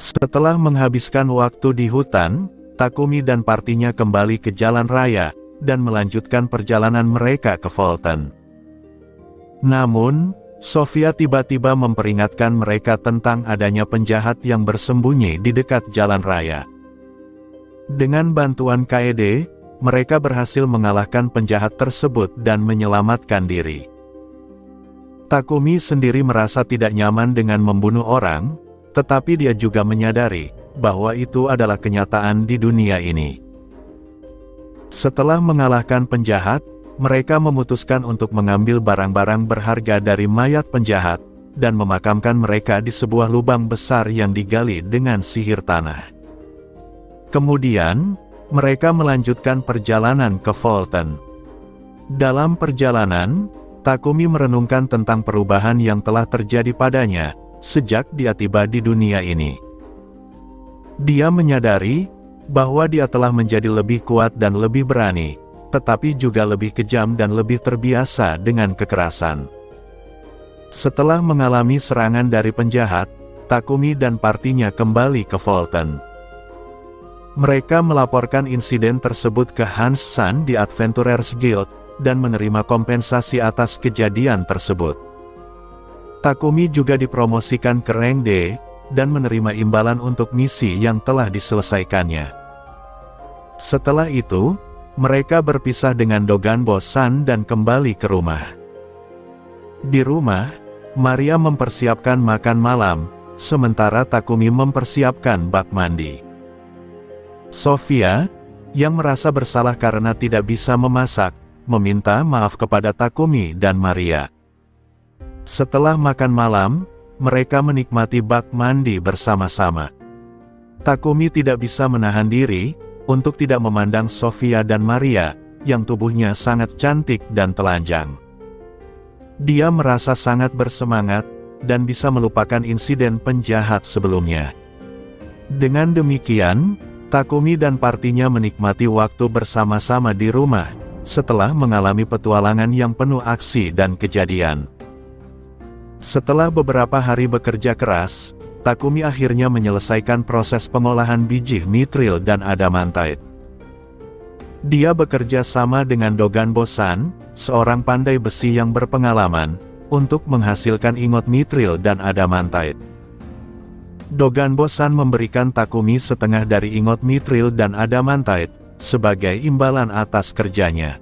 Setelah menghabiskan waktu di hutan, Takumi dan partinya kembali ke jalan raya, dan melanjutkan perjalanan mereka ke Fulton. Namun, Sofia tiba-tiba memperingatkan mereka tentang adanya penjahat yang bersembunyi di dekat jalan raya. Dengan bantuan Kaede, mereka berhasil mengalahkan penjahat tersebut dan menyelamatkan diri. Takumi sendiri merasa tidak nyaman dengan membunuh orang, tetapi dia juga menyadari bahwa itu adalah kenyataan di dunia ini. Setelah mengalahkan penjahat, mereka memutuskan untuk mengambil barang-barang berharga dari mayat penjahat, dan memakamkan mereka di sebuah lubang besar yang digali dengan sihir tanah. Kemudian, mereka melanjutkan perjalanan ke Fulton. Dalam perjalanan, Takumi merenungkan tentang perubahan yang telah terjadi padanya sejak dia tiba di dunia ini. Dia menyadari bahwa dia telah menjadi lebih kuat dan lebih berani, tetapi juga lebih kejam dan lebih terbiasa dengan kekerasan. Setelah mengalami serangan dari penjahat, Takumi dan partinya kembali ke Fulton. Mereka melaporkan insiden tersebut ke Hans San di Adventurers Guild, dan menerima kompensasi atas kejadian tersebut. Takumi juga dipromosikan ke rank D, dan menerima imbalan untuk misi yang telah diselesaikannya. Setelah itu, mereka berpisah dengan Doganbo-san dan kembali ke rumah. Di rumah, Maria mempersiapkan makan malam, sementara Takumi mempersiapkan bak mandi. Sofia, yang merasa bersalah karena tidak bisa memasak, meminta maaf kepada Takumi dan Maria. Setelah makan malam, mereka menikmati bak mandi bersama-sama. Takumi tidak bisa menahan diri untuk tidak memandang Sofia dan Maria, yang tubuhnya sangat cantik dan telanjang. Dia merasa sangat bersemangat, dan bisa melupakan insiden penjahat sebelumnya. Dengan demikian, Takumi dan partinya menikmati waktu bersama-sama di rumah, setelah mengalami petualangan yang penuh aksi dan kejadian. Setelah beberapa hari bekerja keras, Takumi akhirnya menyelesaikan proses pengolahan biji mithril dan adamantite. Dia bekerja sama dengan Doganbo-san, seorang pandai besi yang berpengalaman, untuk menghasilkan ingot mithril dan adamantite. Doganbo-san memberikan Takumi setengah dari ingot mithril dan adamantite, sebagai imbalan atas kerjanya.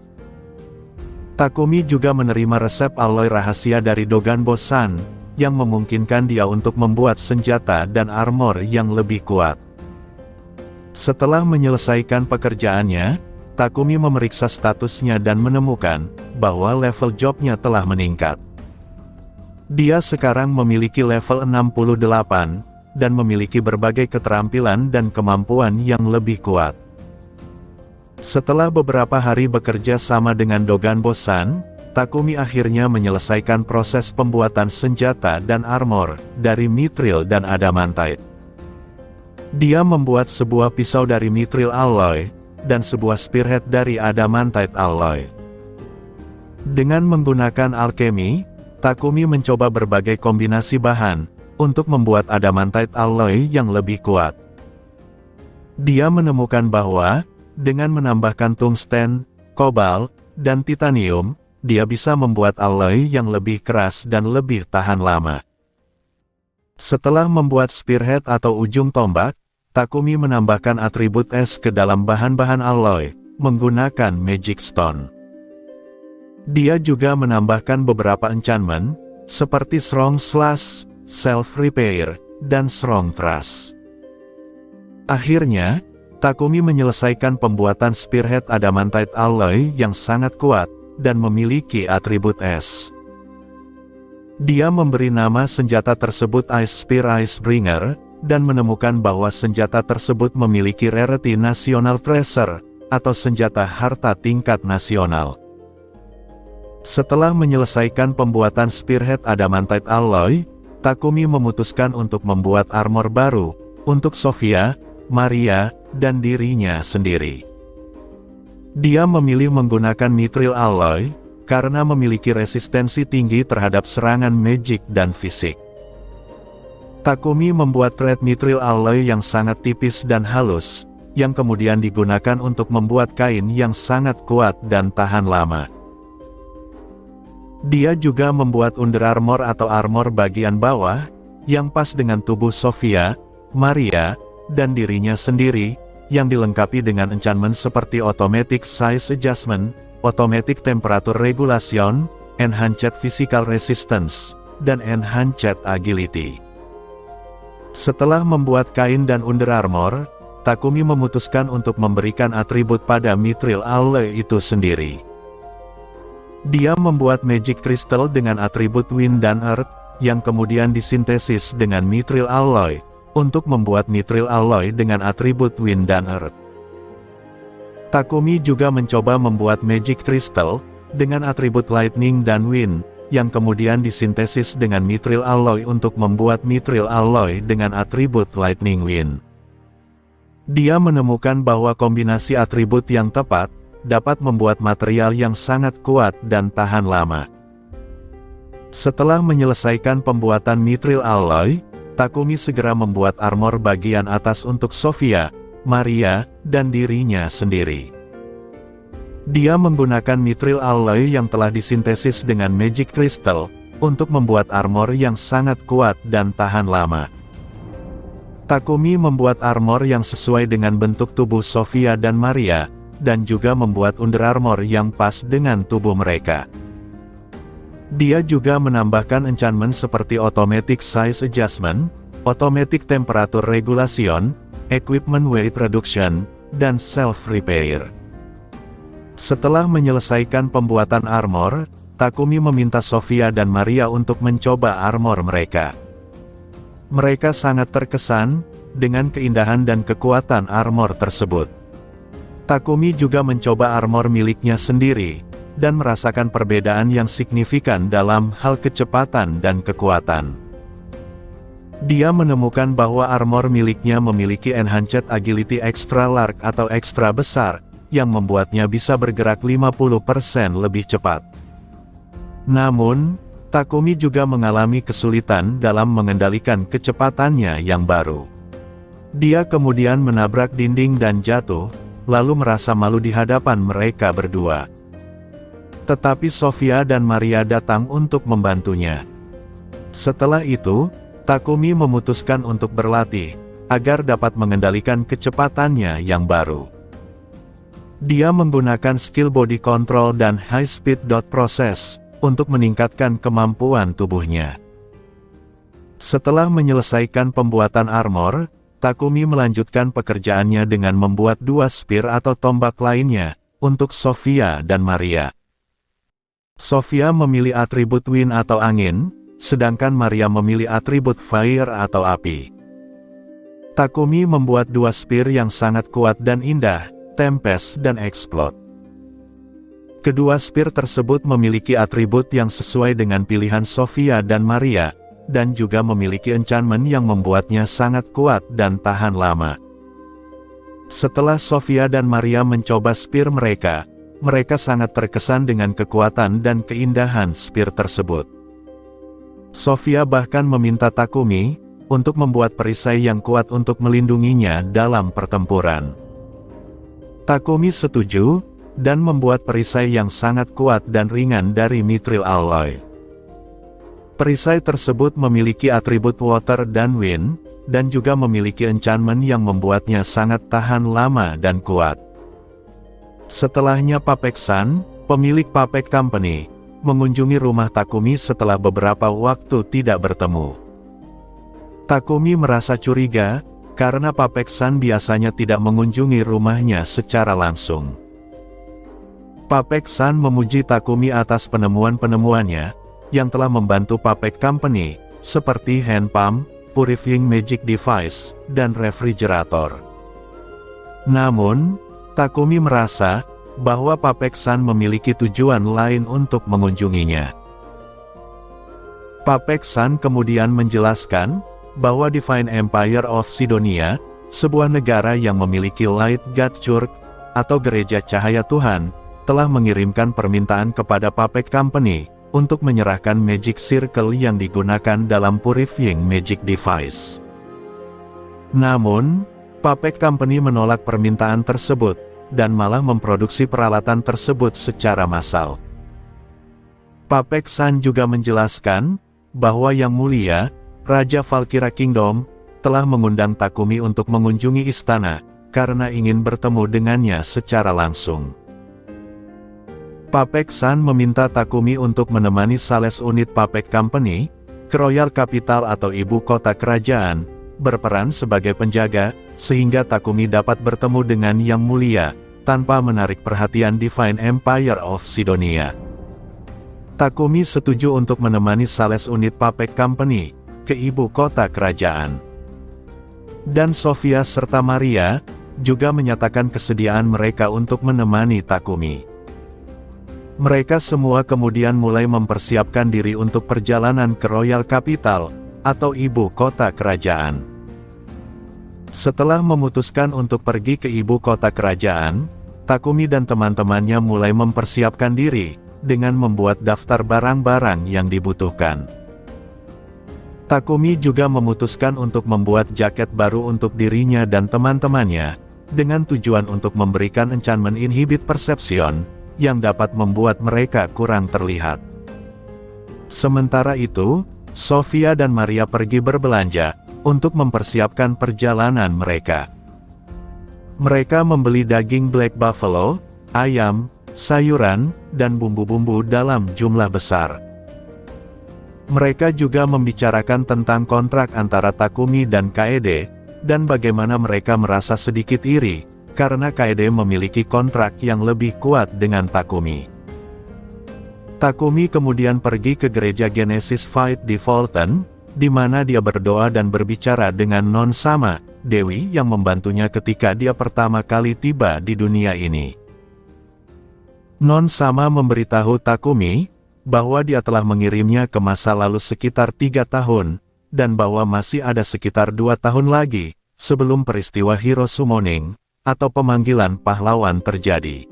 Takumi juga menerima resep alloy rahasia dari Doganbo-san, yang memungkinkan dia untuk membuat senjata dan armor yang lebih kuat. Setelah menyelesaikan pekerjaannya, Takumi memeriksa statusnya dan menemukan bahwa level jobnya telah meningkat. Dia sekarang memiliki level 68, dan memiliki berbagai keterampilan dan kemampuan yang lebih kuat. Setelah beberapa hari bekerja sama dengan Doganbo-san, Takumi akhirnya menyelesaikan proses pembuatan senjata dan armor dari mithril dan adamantite. Dia membuat sebuah pisau dari mithril alloy, dan sebuah spearhead dari adamantite alloy. Dengan menggunakan alkemi, Takumi mencoba berbagai kombinasi bahan, untuk membuat adamantite alloy yang lebih kuat. Dia menemukan bahwa, dengan menambahkan tungsten, kobalt, dan titanium, dia bisa membuat alloy yang lebih keras dan lebih tahan lama. Setelah membuat spearhead atau ujung tombak, Takumi menambahkan atribut es ke dalam bahan-bahan alloy, menggunakan magic stone. Dia juga menambahkan beberapa enchantment, seperti strong slash, self repair, dan strong thrust. Akhirnya, Takumi menyelesaikan pembuatan spearhead adamantite alloy yang sangat kuat, dan memiliki atribut es. Dia memberi nama senjata tersebut Ice Spear Icebringer, dan menemukan bahwa senjata tersebut memiliki rarity national treasure, atau senjata harta tingkat nasional. Setelah menyelesaikan pembuatan spearhead adamantite alloy, Takumi memutuskan untuk membuat armor baru, untuk Sofia, Maria, dan dirinya sendiri. Dia memilih menggunakan mithril alloy, karena memiliki resistensi tinggi terhadap serangan magic dan fisik. Takumi membuat thread mithril alloy yang sangat tipis dan halus, yang kemudian digunakan untuk membuat kain yang sangat kuat dan tahan lama. Dia juga membuat under armor atau armor bagian bawah, yang pas dengan tubuh Sophia, Maria, dan dirinya sendiri, yang dilengkapi dengan enchantment seperti automatic size adjustment, automatic temperature regulation, enhanced physical resistance, dan enhanced agility. Setelah membuat kain dan under armor, Takumi memutuskan untuk memberikan atribut pada mithril alloy itu sendiri. Dia membuat magic crystal dengan atribut wind dan earth, yang kemudian disintesis dengan mithril alloy, untuk membuat mithril alloy dengan atribut wind dan earth. Takumi juga mencoba membuat magic crystal, dengan atribut lightning dan wind, yang kemudian disintesis dengan mithril alloy untuk membuat mithril alloy dengan atribut lightning wind. Dia menemukan bahwa kombinasi atribut yang tepat, dapat membuat material yang sangat kuat dan tahan lama. Setelah menyelesaikan pembuatan mithril alloy, Takumi segera membuat armor bagian atas untuk Sophia, Maria, dan dirinya sendiri. Dia menggunakan mithril alloy yang telah disintesis dengan magic crystal, untuk membuat armor yang sangat kuat dan tahan lama. Takumi membuat armor yang sesuai dengan bentuk tubuh Sophia dan Maria, dan juga membuat under armor yang pas dengan tubuh mereka. Dia juga menambahkan enchantment seperti automatic size adjustment, automatic temperature regulation, equipment weight reduction, dan self-repair. Setelah menyelesaikan pembuatan armor, Takumi meminta Sophia dan Maria untuk mencoba armor mereka. Mereka sangat terkesan dengan keindahan dan kekuatan armor tersebut. Takumi juga mencoba armor miliknya sendiri, dan merasakan perbedaan yang signifikan dalam hal kecepatan dan kekuatan. Dia menemukan bahwa armor miliknya memiliki enhanced agility extra large atau ekstra besar, yang membuatnya bisa bergerak 50% lebih cepat. Namun, Takumi juga mengalami kesulitan dalam mengendalikan kecepatannya yang baru. Dia kemudian menabrak dinding dan jatuh, lalu merasa malu di hadapan mereka berdua. Tetapi Sophia dan Maria datang untuk membantunya. Setelah itu, Takumi memutuskan untuk berlatih, agar dapat mengendalikan kecepatannya yang baru. Dia menggunakan skill body control dan high speed dot process, untuk meningkatkan kemampuan tubuhnya. Setelah menyelesaikan pembuatan armor, Takumi melanjutkan pekerjaannya dengan membuat dua spear atau tombak lainnya, untuk Sophia dan Maria. Sophia memilih atribut wind atau angin, sedangkan Maria memilih atribut fire atau api. Takumi membuat dua spear yang sangat kuat dan indah, Tempest dan Explode. Kedua spear tersebut memiliki atribut yang sesuai dengan pilihan Sophia dan Maria, dan juga memiliki enchantment yang membuatnya sangat kuat dan tahan lama. Setelah Sophia dan Maria mencoba spear mereka, mereka sangat terkesan dengan kekuatan dan keindahan spear tersebut. Sophia bahkan meminta Takumi untuk membuat perisai yang kuat untuk melindunginya dalam pertempuran. Takumi setuju, dan membuat perisai yang sangat kuat dan ringan dari mithril alloy. Perisai tersebut memiliki atribut water dan wind, dan juga memiliki enchantment yang membuatnya sangat tahan lama dan kuat. Setelahnya Papeksan, pemilik Papek Company, mengunjungi rumah Takumi setelah beberapa waktu tidak bertemu. Takumi merasa curiga, karena Papeksan biasanya tidak mengunjungi rumahnya secara langsung. Papeksan memuji Takumi atas penemuan-penemuannya, yang telah membantu Papek Company, seperti hand pump, purifying magic device, dan refrigerator. Namun, Takumi merasa bahwa Papeksan memiliki tujuan lain untuk mengunjunginya. Papeksan kemudian menjelaskan bahwa Divine Empire of Sidonia, sebuah negara yang memiliki Light God Church, atau Gereja Cahaya Tuhan, telah mengirimkan permintaan kepada Papek Company, untuk menyerahkan Magic Circle yang digunakan dalam Purifying Magic Device. Namun, Puppet Company menolak permintaan tersebut, dan malah memproduksi peralatan tersebut secara massal. Puppet Sun juga menjelaskan, bahwa Yang Mulia, Raja Valkyria Kingdom, telah mengundang Takumi untuk mengunjungi istana, karena ingin bertemu dengannya secara langsung. Puppet Sun meminta Takumi untuk menemani Sales Unit Puppet Company, ke Royal Capital atau ibu kota kerajaan, berperan sebagai penjaga, sehingga Takumi dapat bertemu dengan Yang Mulia, tanpa menarik perhatian Divine Empire of Sidonia. Takumi setuju untuk menemani Sales Unit Puppet Company, ke ibu kota kerajaan. Dan Sofia serta Maria, juga menyatakan kesediaan mereka untuk menemani Takumi. Mereka semua kemudian mulai mempersiapkan diri untuk perjalanan ke Royal Capital, atau ibu kota kerajaan. Setelah memutuskan untuk pergi ke ibu kota kerajaan, Takumi dan teman-temannya mulai mempersiapkan diri, dengan membuat daftar barang-barang yang dibutuhkan. Takumi juga memutuskan untuk membuat jaket baru untuk dirinya dan teman-temannya, dengan tujuan untuk memberikan enchantment Inhibit Perception, yang dapat membuat mereka kurang terlihat. Sementara itu, Sofia dan Maria pergi berbelanja, untuk mempersiapkan perjalanan mereka. Mereka membeli daging black buffalo, ayam, sayuran, dan bumbu-bumbu dalam jumlah besar. Mereka juga membicarakan tentang kontrak antara Takumi dan Kaede, dan bagaimana mereka merasa sedikit iri, karena Kaede memiliki kontrak yang lebih kuat dengan Takumi. Takumi kemudian pergi ke gereja Genesis Fight di Fulton, di mana dia berdoa dan berbicara dengan Non Sama, dewi yang membantunya ketika dia pertama kali tiba di dunia ini. Non Sama memberitahu Takumi, bahwa dia telah mengirimnya ke masa lalu sekitar 3 tahun, dan bahwa masih ada sekitar 2 tahun lagi, sebelum peristiwa Hero Summoning, atau pemanggilan pahlawan terjadi.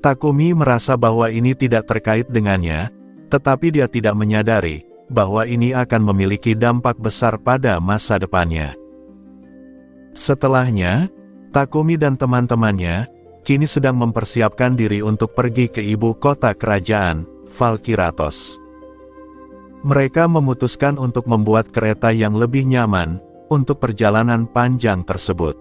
Takumi merasa bahwa ini tidak terkait dengannya, tetapi dia tidak menyadari, bahwa ini akan memiliki dampak besar pada masa depannya. Setelahnya, Takumi dan teman-temannya, kini sedang mempersiapkan diri untuk pergi ke ibu kota kerajaan, Valkyratos. Mereka memutuskan untuk membuat kereta yang lebih nyaman, untuk perjalanan panjang tersebut.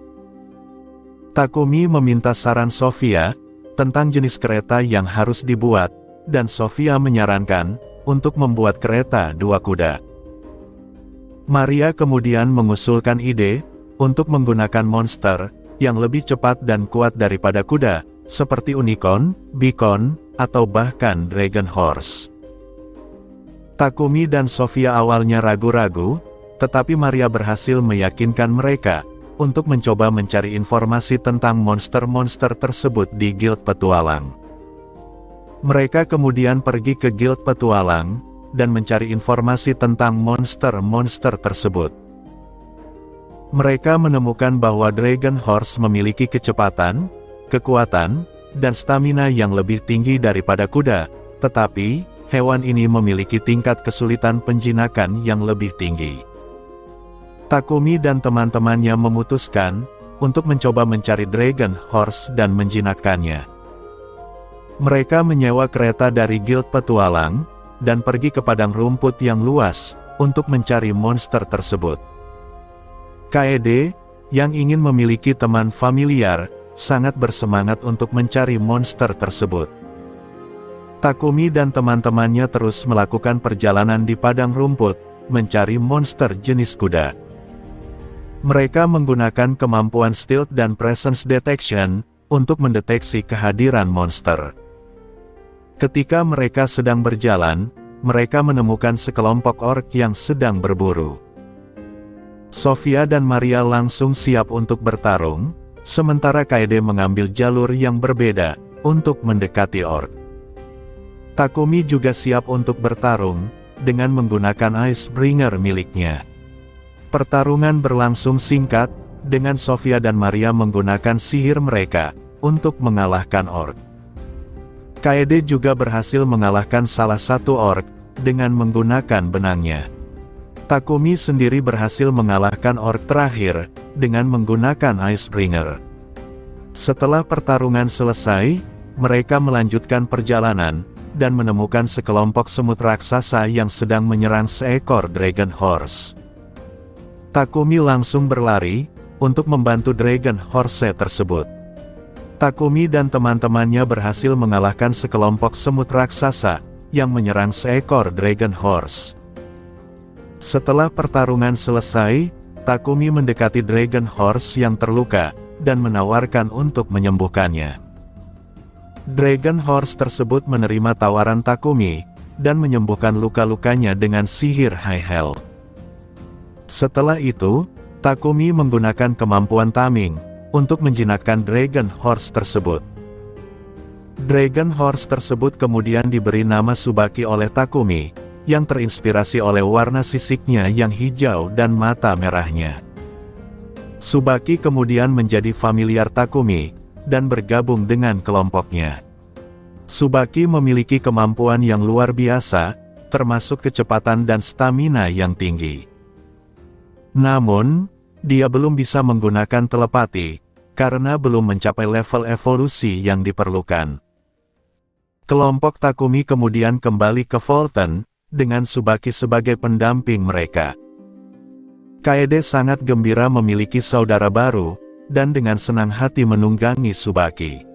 Takumi meminta saran Sofia, tentang jenis kereta yang harus dibuat, dan Sofia menyarankan, untuk membuat kereta 2 kuda. Maria kemudian mengusulkan ide, untuk menggunakan monster, yang lebih cepat dan kuat daripada kuda, seperti unicorn, beacon, atau bahkan dragon horse. Takumi dan Sofia awalnya ragu-ragu, tetapi Maria berhasil meyakinkan mereka, untuk mencoba mencari informasi tentang monster-monster tersebut di Guild Petualang. Mereka kemudian pergi ke Guild Petualang, dan mencari informasi tentang monster-monster tersebut. Mereka menemukan bahwa Dragon Horse memiliki kecepatan, kekuatan, dan stamina yang lebih tinggi daripada kuda, tetapi, hewan ini memiliki tingkat kesulitan penjinakan yang lebih tinggi. Takumi dan teman-temannya memutuskan, untuk mencoba mencari Dragon Horse dan menjinakkannya. Mereka menyewa kereta dari Guild Petualang, dan pergi ke padang rumput yang luas, untuk mencari monster tersebut. Kaede, yang ingin memiliki teman familiar, sangat bersemangat untuk mencari monster tersebut. Takumi dan teman-temannya terus melakukan perjalanan di padang rumput, mencari monster jenis kuda. Mereka menggunakan kemampuan stealth dan presence detection, untuk mendeteksi kehadiran monster. Ketika mereka sedang berjalan, mereka menemukan sekelompok orc yang sedang berburu. Sofia dan Maria langsung siap untuk bertarung, sementara Kaede mengambil jalur yang berbeda, untuk mendekati orc. Takumi juga siap untuk bertarung, dengan menggunakan Icebringer miliknya. Pertarungan berlangsung singkat, dengan Sofia dan Maria menggunakan sihir mereka, untuk mengalahkan orc. Kaede juga berhasil mengalahkan salah satu orc dengan menggunakan benangnya. Takumi sendiri berhasil mengalahkan orc terakhir dengan menggunakan Icebringer. Setelah pertarungan selesai, mereka melanjutkan perjalanan dan menemukan sekelompok semut raksasa yang sedang menyerang seekor Dragon Horse. Takumi langsung berlari untuk membantu Dragon Horse tersebut. Takumi dan teman-temannya berhasil mengalahkan sekelompok semut raksasa yang menyerang seekor Dragon Horse. Setelah pertarungan selesai, Takumi mendekati Dragon Horse yang terluka dan menawarkan untuk menyembuhkannya. Dragon Horse tersebut menerima tawaran Takumi dan menyembuhkan luka-lukanya dengan sihir High Hell. Setelah itu, Takumi menggunakan kemampuan taming untuk menjinakkan Dragon Horse tersebut. Dragon Horse tersebut kemudian diberi nama Tsubaki oleh Takumi, yang terinspirasi oleh warna sisiknya yang hijau dan mata merahnya. Tsubaki kemudian menjadi familiar Takumi, dan bergabung dengan kelompoknya. Tsubaki memiliki kemampuan yang luar biasa, termasuk kecepatan dan stamina yang tinggi. Namun, dia belum bisa menggunakan telepati, karena belum mencapai level evolusi yang diperlukan. Kelompok Takumi kemudian kembali ke Fulton, dengan Tsubaki sebagai pendamping mereka. Kaede sangat gembira memiliki saudara baru, dan dengan senang hati menunggangi Tsubaki.